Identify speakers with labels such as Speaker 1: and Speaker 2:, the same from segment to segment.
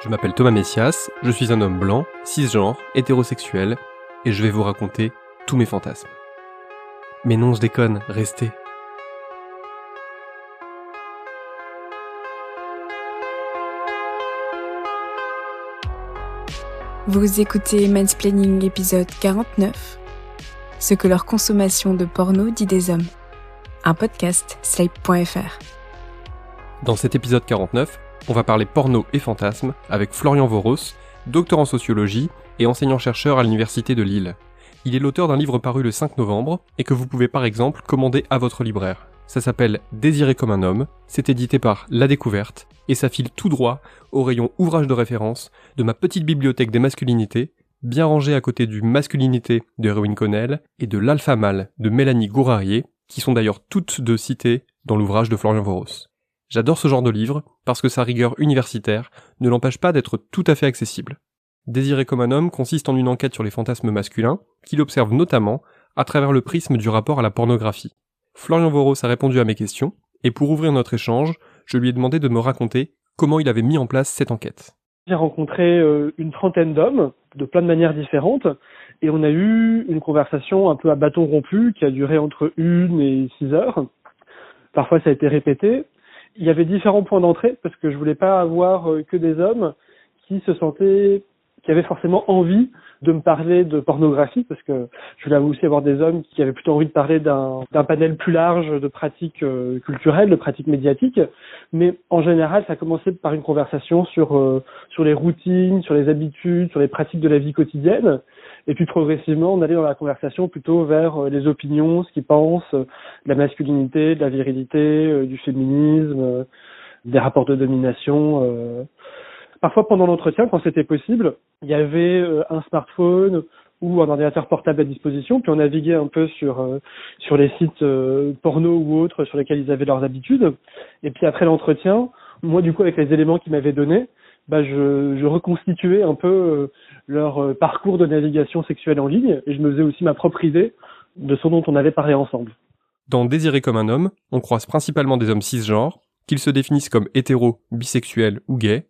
Speaker 1: Je m'appelle Thomas Messias, je suis un homme blanc, cisgenre, hétérosexuel, et je vais vous raconter tous mes fantasmes. Mais non, je déconne, restez.
Speaker 2: Vous écoutez Mansplaining épisode 49, ce que leur consommation de porno dit des hommes. Un podcast Slate.fr.
Speaker 1: Dans cet épisode 49, on va parler porno et fantasmes avec Florian Voros, docteur en sociologie et enseignant-chercheur à l'université de Lille. Il est l'auteur d'un livre paru le 5 novembre et que vous pouvez par exemple commander à votre libraire. Ça s'appelle Désiré comme un homme, c'est édité par La Découverte et ça file tout droit au rayon ouvrage de référence de ma petite bibliothèque des masculinités, bien rangée à côté du Masculinité de Erwin Connell et de L'Alpha Mâle de Mélanie Gourarier, qui sont d'ailleurs toutes deux citées dans l'ouvrage de Florian Voros. J'adore ce genre de livre parce que sa rigueur universitaire ne l'empêche pas d'être tout à fait accessible. Désiré comme un homme consiste en une enquête sur les fantasmes masculins, qu'il observe notamment à travers le prisme du rapport à la pornographie. Florian Voros a répondu à mes questions, et pour ouvrir notre échange, je lui ai demandé de me raconter comment il avait mis en place cette enquête.
Speaker 3: J'ai rencontré une trentaine d'hommes, de plein de manières différentes, et on a eu une conversation un peu à bâton rompu qui a duré entre 1 et 6 heures. Parfois ça a été répété. Il y avait différents points d'entrée, parce que je voulais pas avoir que des hommes qui avaient forcément envie de me parler de pornographie, parce que je voulais aussi avoir des hommes qui avaient plutôt envie de parler d'un panel plus large de pratiques culturelles, de pratiques médiatiques. Mais en général, ça a commencé par une conversation sur les routines, sur les habitudes, sur les pratiques de la vie quotidienne. Et puis progressivement, on allait dans la conversation plutôt vers les opinions, ce qu'ils pensent, de la masculinité, de la virilité, du féminisme, des rapports de domination. Parfois, pendant l'entretien, quand c'était possible, il y avait un smartphone ou un ordinateur portable à disposition, puis on naviguait un peu sur les sites porno ou autres sur lesquels ils avaient leurs habitudes. Et puis après l'entretien, moi, du coup, avec les éléments qu'ils m'avaient donnés, je reconstituais un peu leur parcours de navigation sexuelle en ligne, et je me faisais aussi ma propre idée de ce dont on avait parlé ensemble.
Speaker 1: Dans Désiré comme un homme, on croise principalement des hommes cisgenres, qu'ils se définissent comme hétéros, bisexuels ou gays,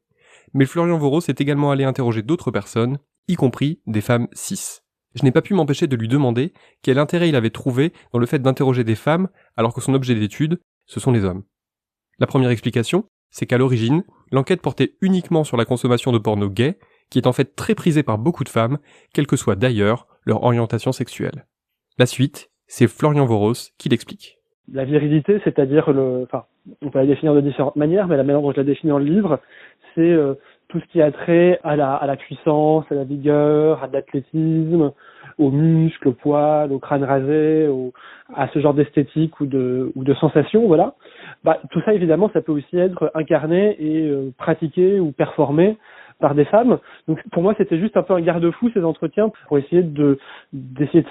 Speaker 1: mais Florian Voros est également allé interroger d'autres personnes, y compris des femmes cis. Je n'ai pas pu m'empêcher de lui demander quel intérêt il avait trouvé dans le fait d'interroger des femmes alors que son objet d'étude, ce sont les hommes. La première explication, c'est qu'à l'origine, l'enquête portait uniquement sur la consommation de porno gay, qui est en fait très prisée par beaucoup de femmes, quelle que soit d'ailleurs leur orientation sexuelle. La suite, c'est Florian Voros qui l'explique.
Speaker 3: La virilité, c'est-à-dire on peut la définir de différentes manières, mais la manière dont je la définis dans le livre, c'est tout ce qui a trait à la puissance, à la vigueur, à l'athlétisme, aux muscles, au poil, au crâne rasé, à ce genre d'esthétique ou de sensations, voilà. Tout ça, évidemment, ça peut aussi être incarné et pratiqué ou performé par des femmes. Donc pour moi, c'était juste un peu un garde-fou, ces entretiens, pour essayer de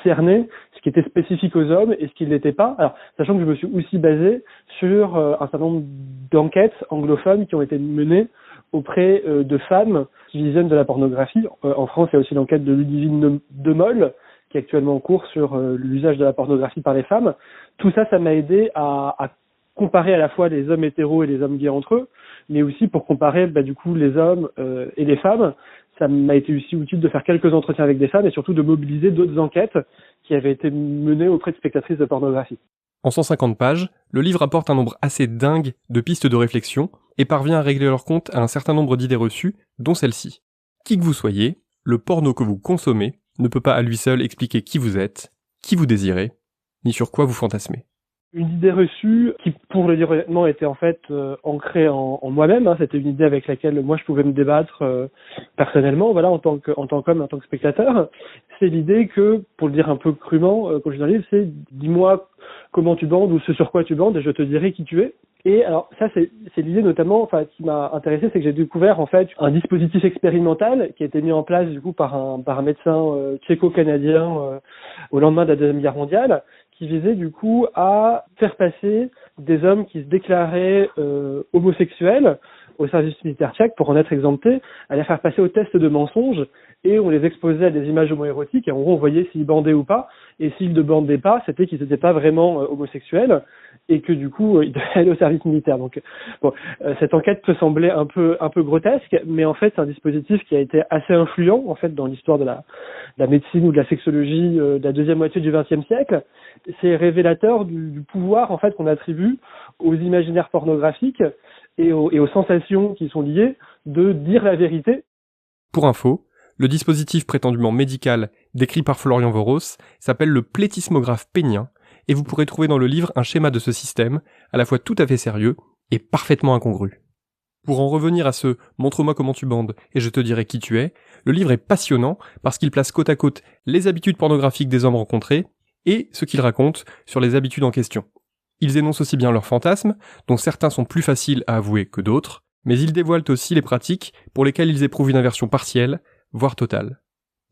Speaker 3: cerner ce qui était spécifique aux hommes et ce qui ne l'était pas. Alors, sachant que je me suis aussi basé sur un certain nombre d'enquêtes anglophones qui ont été menées auprès de femmes qui visionnent de la pornographie. En France, il y a aussi l'enquête de Ludivine de Mol, qui est actuellement en cours sur l'usage de la pornographie par les femmes. Tout ça, ça m'a aidé à comparer à la fois les hommes hétéros et les hommes gays entre eux, mais aussi pour comparer du coup les hommes et les femmes. Ça m'a été aussi utile de faire quelques entretiens avec des femmes et surtout de mobiliser d'autres enquêtes qui avaient été menées auprès de spectatrices de pornographie.
Speaker 1: En 150 pages, le livre apporte un nombre assez dingue de pistes de réflexion et parvient à régler leur compte à un certain nombre d'idées reçues, dont celle-ci. Qui que vous soyez, le porno que vous consommez ne peut pas à lui seul expliquer qui vous êtes, qui vous désirez, ni sur quoi vous fantasmez.
Speaker 3: Une idée reçue qui, pour le dire honnêtement, était en fait ancrée en moi-même. C'était une idée avec laquelle moi je pouvais me débattre personnellement, voilà, en tant qu'homme, en tant que spectateur. C'est l'idée que, pour le dire un peu crûment, quand je dans le livre, c'est dis-moi comment tu bandes ou ce sur quoi tu bandes et je te dirai qui tu es. Et alors ça, c'est l'idée notamment, qui m'a intéressé, c'est que j'ai découvert en fait un dispositif expérimental qui a été mis en place du coup par un médecin tchéco-canadien au lendemain de la Deuxième Guerre mondiale, qui visait du coup à faire passer des hommes qui se déclaraient homosexuels au service militaire tchèque pour en être exemptés, à les faire passer au test de mensonge, et on les exposait à des images homoérotiques, et en gros on voyait s'ils bandaient ou pas, et s'ils ne bandaient pas, c'était qu'ils n'étaient pas vraiment homosexuels, et que du coup, il devait aller au service militaire. Donc, bon, cette enquête peut sembler un peu grotesque, mais en fait, c'est un dispositif qui a été assez influent, en fait, dans l'histoire de la médecine ou de la sexologie de la deuxième moitié du XXe siècle. C'est révélateur du pouvoir, en fait, qu'on attribue aux imaginaires pornographiques et aux sensations qui sont liées de dire la vérité.
Speaker 1: Pour info, le dispositif prétendument médical décrit par Florian Voros s'appelle le plétismographe pénien, et vous pourrez trouver dans le livre un schéma de ce système, à la fois tout à fait sérieux et parfaitement incongru. Pour en revenir à ce « montre-moi comment tu bandes et je te dirai qui tu es », le livre est passionnant parce qu'il place côte à côte les habitudes pornographiques des hommes rencontrés et ce qu'ils racontent sur les habitudes en question. Ils énoncent aussi bien leurs fantasmes, dont certains sont plus faciles à avouer que d'autres, mais ils dévoilent aussi les pratiques pour lesquelles ils éprouvent une aversion partielle, voire totale.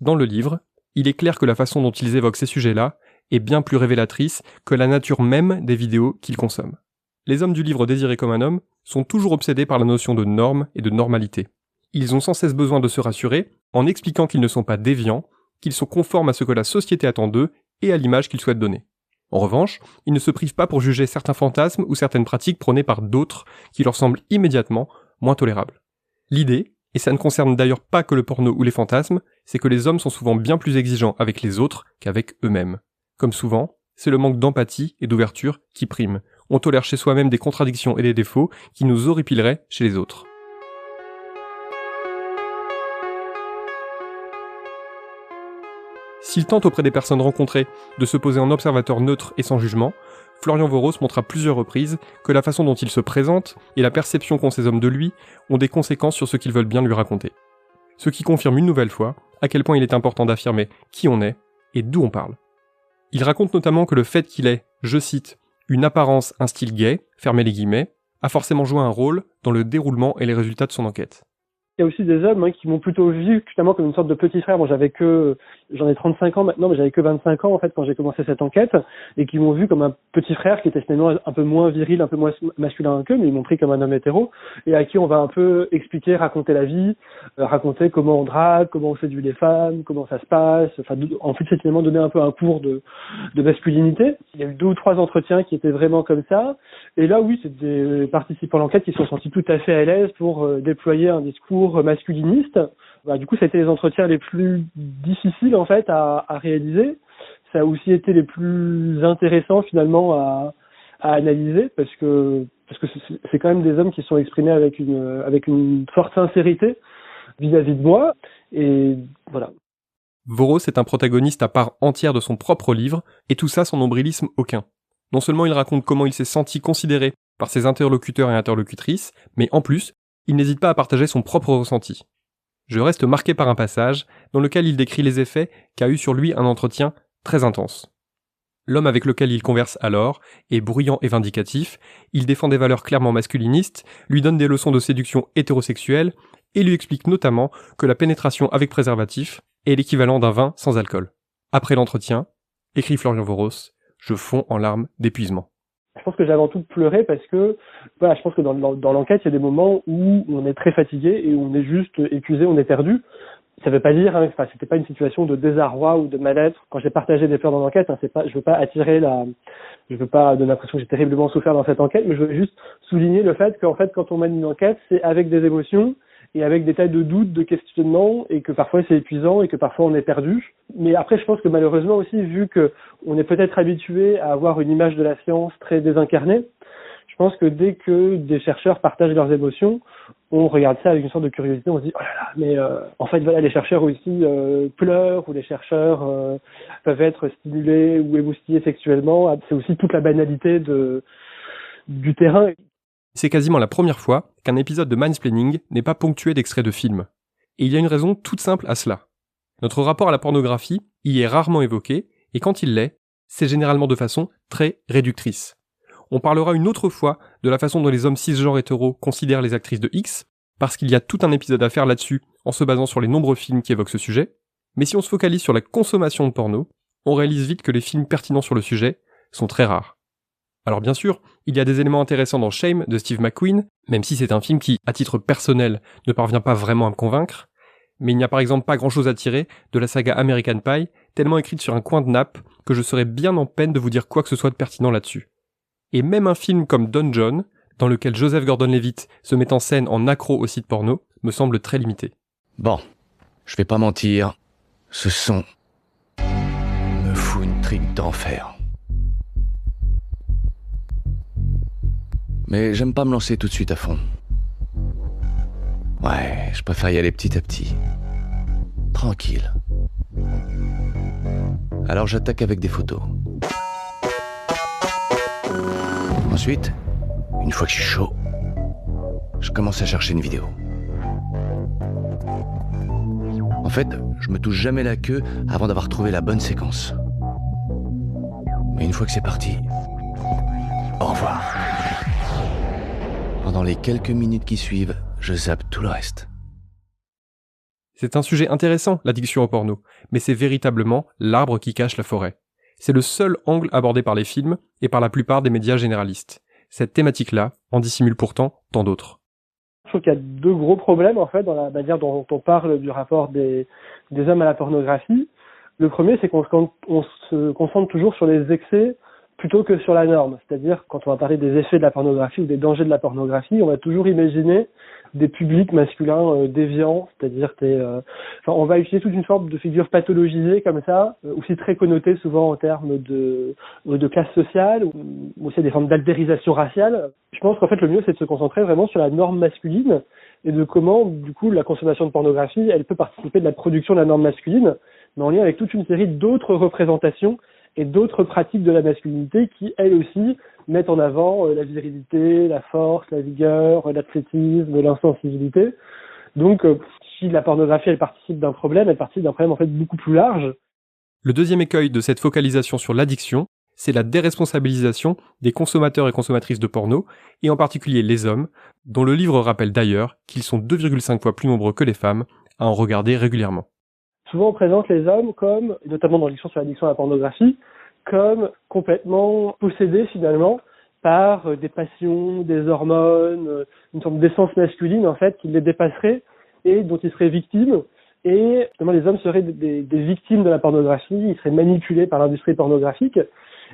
Speaker 1: Dans le livre, il est clair que la façon dont ils évoquent ces sujets-là est bien plus révélatrice que la nature même des vidéos qu'ils consomment. Les hommes du livre Désirés comme un homme sont toujours obsédés par la notion de norme et de normalité. Ils ont sans cesse besoin de se rassurer en expliquant qu'ils ne sont pas déviants, qu'ils sont conformes à ce que la société attend d'eux et à l'image qu'ils souhaitent donner. En revanche, ils ne se privent pas pour juger certains fantasmes ou certaines pratiques prônées par d'autres qui leur semblent immédiatement moins tolérables. L'idée, et ça ne concerne d'ailleurs pas que le porno ou les fantasmes, c'est que les hommes sont souvent bien plus exigeants avec les autres qu'avec eux-mêmes. Comme souvent, c'est le manque d'empathie et d'ouverture qui prime. On tolère chez soi-même des contradictions et des défauts qui nous horripileraient chez les autres. S'il tente auprès des personnes rencontrées de se poser en observateur neutre et sans jugement, Florian Voros montre à plusieurs reprises que la façon dont il se présente et la perception qu'ont ces hommes de lui ont des conséquences sur ce qu'ils veulent bien lui raconter. Ce qui confirme une nouvelle fois à quel point il est important d'affirmer qui on est et d'où on parle. Il raconte notamment que le fait qu'il ait, je cite, une apparence, un style gay, fermez les guillemets, a forcément joué un rôle dans le déroulement et les résultats de son enquête.
Speaker 3: Il y a aussi des hommes qui m'ont plutôt vu finalement comme une sorte de petit frère. Bon, j'en ai 35 ans maintenant, mais j'avais que 25 ans en fait quand j'ai commencé cette enquête, et qui m'ont vu comme un petit frère qui était finalement un peu moins viril, un peu moins masculin qu'eux, mais ils m'ont pris comme un homme hétéro, et à qui on va un peu expliquer, raconter la vie, raconter comment on drague, comment on séduit les femmes, comment ça se passe. Enfin, en fait, c'est finalement donner un peu un cours de masculinité. Il y a eu 2 ou 3 entretiens qui étaient vraiment comme ça, et là oui, c'est des participants à l'enquête qui se sont sentis tout à fait à l'aise pour déployer un discours masculiniste. Du coup, ça a été les entretiens les plus difficiles en fait à réaliser. Ça a aussi été les plus intéressants finalement à analyser parce que c'est quand même des hommes qui sont exprimés avec une forte sincérité vis-à-vis de moi, et voilà.
Speaker 1: Voros est un protagoniste à part entière de son propre livre, et tout ça sans nombrilisme aucun. Non seulement il raconte comment il s'est senti considéré par ses interlocuteurs et interlocutrices, mais en plus, il n'hésite pas à partager son propre ressenti. Je reste marqué par un passage dans lequel il décrit les effets qu'a eu sur lui un entretien très intense. L'homme avec lequel il converse alors est bruyant et vindicatif, il défend des valeurs clairement masculinistes, lui donne des leçons de séduction hétérosexuelle et lui explique notamment que la pénétration avec préservatif est l'équivalent d'un vin sans alcool. Après l'entretien, écrit Florian Voros, je fonds en larmes d'épuisement.
Speaker 3: Je pense que j'ai avant tout pleuré parce que, je pense que dans l'enquête, il y a des moments où on est très fatigué et où on est juste épuisé, on est perdu. Ça veut pas dire, c'était pas une situation de désarroi ou de mal-être. Quand j'ai partagé des pleurs dans l'enquête, je veux pas donner l'impression que j'ai terriblement souffert dans cette enquête, mais je veux juste souligner le fait qu'en fait, quand on mène une enquête, c'est avec des émotions et avec des tas de doutes, de questionnements, et que parfois c'est épuisant et que parfois on est perdu. Mais après, je pense que malheureusement aussi, vu que on est peut-être habitué à avoir une image de la science très désincarnée, je pense que dès que des chercheurs partagent leurs émotions, on regarde ça avec une sorte de curiosité, on se dit « Oh là là, mais en fait, voilà, les chercheurs aussi pleurent, ou les chercheurs peuvent être stimulés ou émoustillés sexuellement. » C'est aussi toute la banalité du terrain.
Speaker 1: C'est quasiment la première fois qu'un épisode de Mansplaining n'est pas ponctué d'extraits de films. Et il y a une raison toute simple à cela. Notre rapport à la pornographie y est rarement évoqué, et quand il l'est, c'est généralement de façon très réductrice. On parlera une autre fois de la façon dont les hommes cisgenres hétéros considèrent les actrices de X, parce qu'il y a tout un épisode à faire là-dessus en se basant sur les nombreux films qui évoquent ce sujet. Mais si on se focalise sur la consommation de porno, on réalise vite que les films pertinents sur le sujet sont très rares. Alors bien sûr, il y a des éléments intéressants dans Shame de Steve McQueen, même si c'est un film qui, à titre personnel, ne parvient pas vraiment à me convaincre, mais il n'y a par exemple pas grand-chose à tirer de la saga American Pie, tellement écrite sur un coin de nappe que je serais bien en peine de vous dire quoi que ce soit de pertinent là-dessus. Et même un film comme Don John, dans lequel Joseph Gordon-Levitt se met en scène en accro au site porno, me semble très limité.
Speaker 4: Bon, je vais pas mentir, ce son me fout une tripe d'enfer. Mais j'aime pas me lancer tout de suite à fond. Ouais, je préfère y aller petit à petit. Tranquille. Alors j'attaque avec des photos. Ensuite, une fois que je suis chaud, je commence à chercher une vidéo. En fait, je me touche jamais la queue avant d'avoir trouvé la bonne séquence. Mais une fois que c'est parti, au revoir. Pendant les quelques minutes qui suivent, je zappe tout le reste.
Speaker 1: C'est un sujet intéressant, l'addiction au porno, mais c'est véritablement l'arbre qui cache la forêt. C'est le seul angle abordé par les films et par la plupart des médias généralistes. Cette thématique-là en dissimule pourtant tant d'autres.
Speaker 3: Je trouve qu'il y a deux gros problèmes en fait dans la manière dont on parle du rapport des hommes à la pornographie. Le premier, c'est qu'on se concentre toujours sur les excès plutôt que sur la norme. C'est-à-dire, quand on va parler des effets de la pornographie ou des dangers de la pornographie, on va toujours imaginer des publics masculins déviants, c'est-à-dire on va utiliser toute une forme de figure pathologisée comme ça, aussi très connotée souvent en termes de classe sociale, ou aussi des formes d'altérisation raciale. Je pense qu'en fait le mieux c'est de se concentrer vraiment sur la norme masculine et de comment du coup la consommation de pornographie elle peut participer de la production de la norme masculine, mais en lien avec toute une série d'autres représentations et d'autres pratiques de la masculinité qui, elles aussi, mettent en avant la virilité, la force, la vigueur, l'athlétisme, l'insensibilité. Donc, si la pornographie, elle participe d'un problème, elle participe d'un problème en fait beaucoup plus large.
Speaker 1: Le deuxième écueil de cette focalisation sur l'addiction, c'est la déresponsabilisation des consommateurs et consommatrices de porno, et en particulier les hommes, dont le livre rappelle d'ailleurs qu'ils sont 2,5 fois plus nombreux que les femmes à en regarder régulièrement.
Speaker 3: Souvent on présente les hommes comme, notamment dans l'addiction sur l'addiction à la pornographie, comme complètement possédés finalement par des passions, des hormones, une sorte d'essence masculine en fait qui les dépasserait et dont ils seraient victimes. Et finalement les hommes seraient des victimes de la pornographie, ils seraient manipulés par l'industrie pornographique.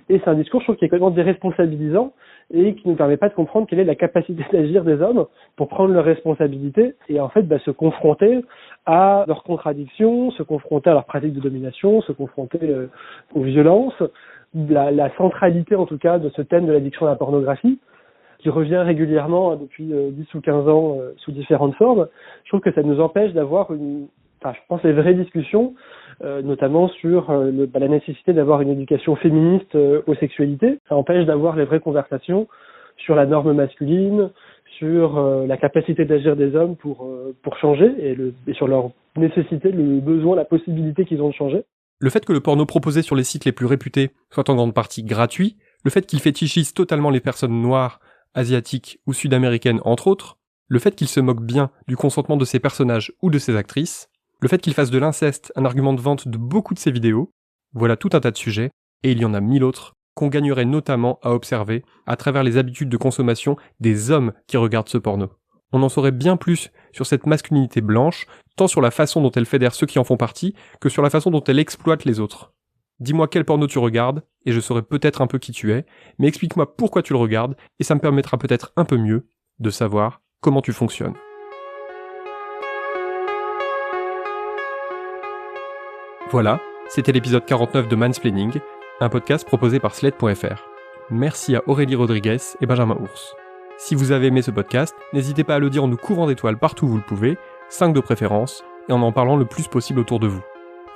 Speaker 3: Et c'est un discours, je trouve, qui est complètement déresponsabilisant et qui ne nous permet pas de comprendre quelle est la capacité d'agir des hommes pour prendre leurs responsabilités et en fait se confronter à leurs contradictions, se confronter à leurs pratiques de domination, se confronter aux violences, la centralité en tout cas de ce thème de l'addiction à la pornographie qui revient régulièrement depuis 10 ou 15 ans sous différentes formes. Je trouve que ça nous empêche d'avoir je pense les vraies discussions, notamment sur la nécessité d'avoir une éducation féministe aux sexualités. Ça empêche d'avoir les vraies conversations sur la norme masculine, sur la capacité d'agir des hommes pour changer et sur leur nécessité, le besoin, la possibilité qu'ils ont de changer.
Speaker 1: Le fait que le porno proposé sur les sites les plus réputés soit en grande partie gratuit, le fait qu'il fétichise totalement les personnes noires, asiatiques ou sud-américaines entre autres, le fait qu'il se moque bien du consentement de ses personnages ou de ses actrices, le fait qu'il fasse de l'inceste un argument de vente de beaucoup de ses vidéos, voilà tout un tas de sujets, et il y en a 1000 autres, qu'on gagnerait notamment à observer à travers les habitudes de consommation des hommes qui regardent ce porno. On en saurait bien plus sur cette masculinité blanche, tant sur la façon dont elle fédère ceux qui en font partie, que sur la façon dont elle exploite les autres. Dis-moi quel porno tu regardes, et je saurai peut-être un peu qui tu es, mais explique-moi pourquoi tu le regardes, et ça me permettra peut-être un peu mieux de savoir comment tu fonctionnes. Voilà, c'était l'épisode 49 de Mansplaining, un podcast proposé par Slate.fr. Merci à Aurélie Rodriguez et Benjamin Ours. Si vous avez aimé ce podcast, n'hésitez pas à le dire en nous couvrant d'étoiles partout où vous le pouvez, 5 de préférence, et en parlant le plus possible autour de vous.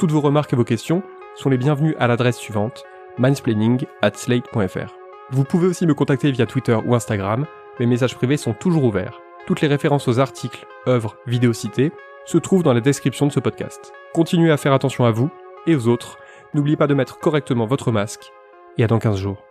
Speaker 1: Toutes vos remarques et vos questions sont les bienvenues à l'adresse suivante, mansplaining@slate.fr. Vous pouvez aussi me contacter via Twitter ou Instagram, mes messages privés sont toujours ouverts. Toutes les références aux articles, œuvres, vidéos citées se trouvent dans la description de ce podcast. Continuez à faire attention à vous et aux autres, n'oubliez pas de mettre correctement votre masque, et à dans 15 jours.